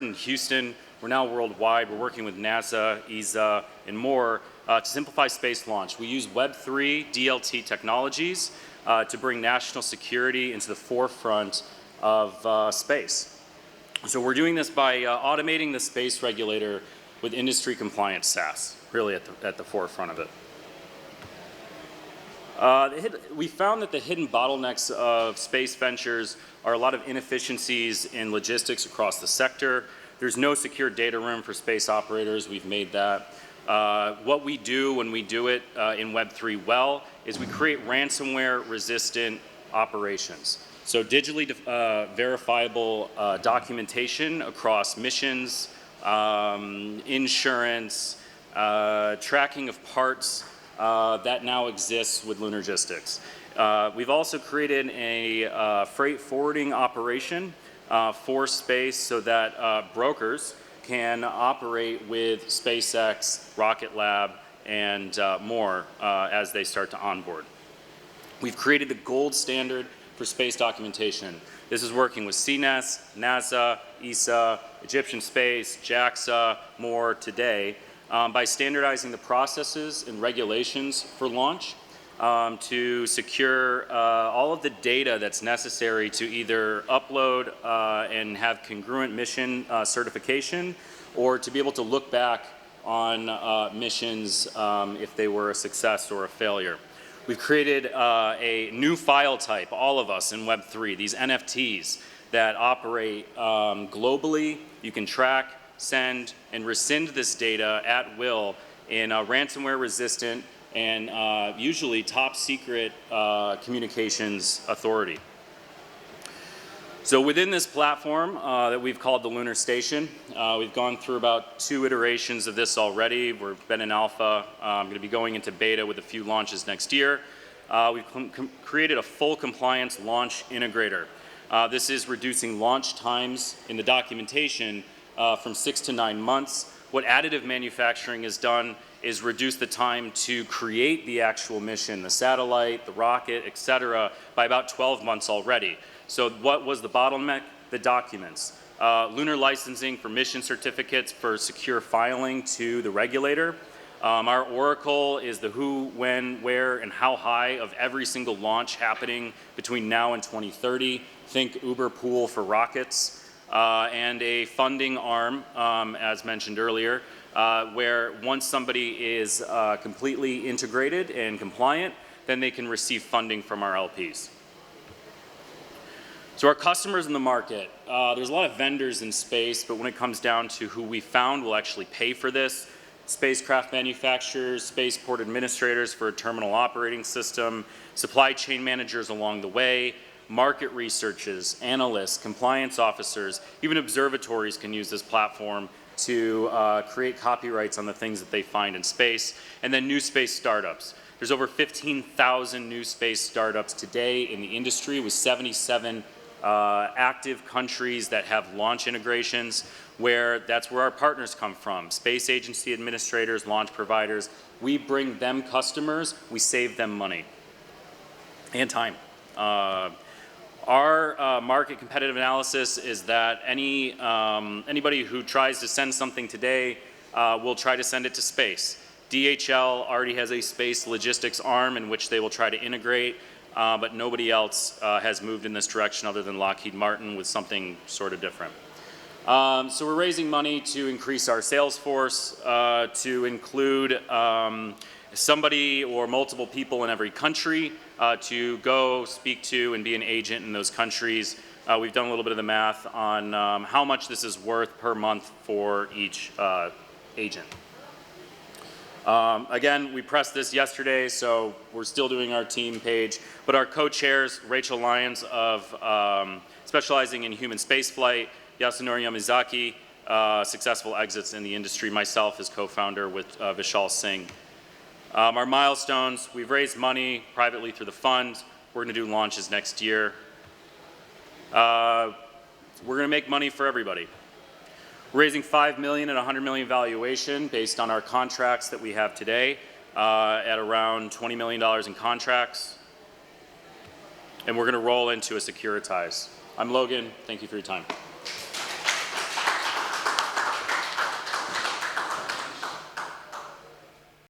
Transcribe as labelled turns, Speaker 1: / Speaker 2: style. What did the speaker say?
Speaker 1: in Houston. We're now worldwide. We're working with NASA, ESA, and more to simplify space launch. We use Web3 DLT technologies to bring national security into the forefront of space. So we're doing this by automating the space regulator with industry compliant SaaS, really at the forefront of it. We found that the hidden bottlenecks of space ventures are a lot of inefficiencies in logistics across the sector. There's no secure data room for space operators. We've made that. What we do when we do it in Web3 well is we create ransomware resistant operations. So digitally verifiable documentation across missions, insurance, tracking of parts that now exists with Lunargistics. We've also created a freight forwarding operation for space so that brokers can operate with SpaceX, Rocket Lab, and more as they start to onboard. We've created the gold standard for space documentation. This is working with CNES, NASA, ESA, Egyptian Space, JAXA, more today, by standardizing the processes and regulations for launch to secure all of the data that's necessary to either upload and have congruent mission certification, or to be able to look back on missions if they were a success or a failure. We've created a new file type, all of us in Web3, these NFTs that operate globally. You can track, send, and rescind this data at will in a ransomware resistant and usually top secret communications authority. So within this platform that we've called the Lunar Station, we've gone through about 2 iterations of this already. We've been in alpha, going to be going into beta with a few launches next year. We've created a full compliance launch integrator. This is reducing launch times in the documentation from 6 to 9 months. What additive manufacturing has done is reduce the time to create the actual mission, the satellite, the rocket, etc., by about 12 months already. So what was the bottleneck? The documents. Lunar licensing for mission certificates for secure filing to the regulator. Our oracle is the who, when, where, and how high of every single launch happening between now and 2030. Think Uber Pool for rockets. And a funding arm, as mentioned earlier, where once somebody is completely integrated and compliant, then they can receive funding from our LPs. So our customers in the market, there's a lot of vendors in space, but when it comes down to who we found will actually pay for this, spacecraft manufacturers, spaceport administrators for a terminal operating system, supply chain managers along the way, market researchers, analysts, compliance officers, even observatories can use this platform to create copyrights on the things that they find in space, and then new space startups. There's over 15,000 new space startups today in the industry with 77 active countries that have launch integrations, where that's where our partners come from. Space agency administrators, launch providers. We bring them customers, we save them money and time. Our market competitive analysis is that anybody who tries to send something today will try to send it to space. DHL already has a space logistics arm in which they will try to integrate, but nobody else has moved in this direction other than Lockheed Martin with something sort of different. So we're raising money to increase our sales force, to include somebody or multiple people in every country to go speak to and be an agent in those countries. We've done a little bit of the math on how much this is worth per month for each agent. Again, we pressed this yesterday, so we're still doing our team page, but our co-chairs, Rachel Lyons of specializing in human spaceflight, Yasunori Yamazaki, successful exits in the industry, myself as co-founder with Vishal Singh. Our milestones, we've raised money privately through the fund. We're going to do launches next year. We're going to make money for everybody. We're raising $5 million and $100 million valuation based on our contracts that we have today at around $20 million in contracts. And we're going to roll into a securitize. I'm Logan. Thank you for your time.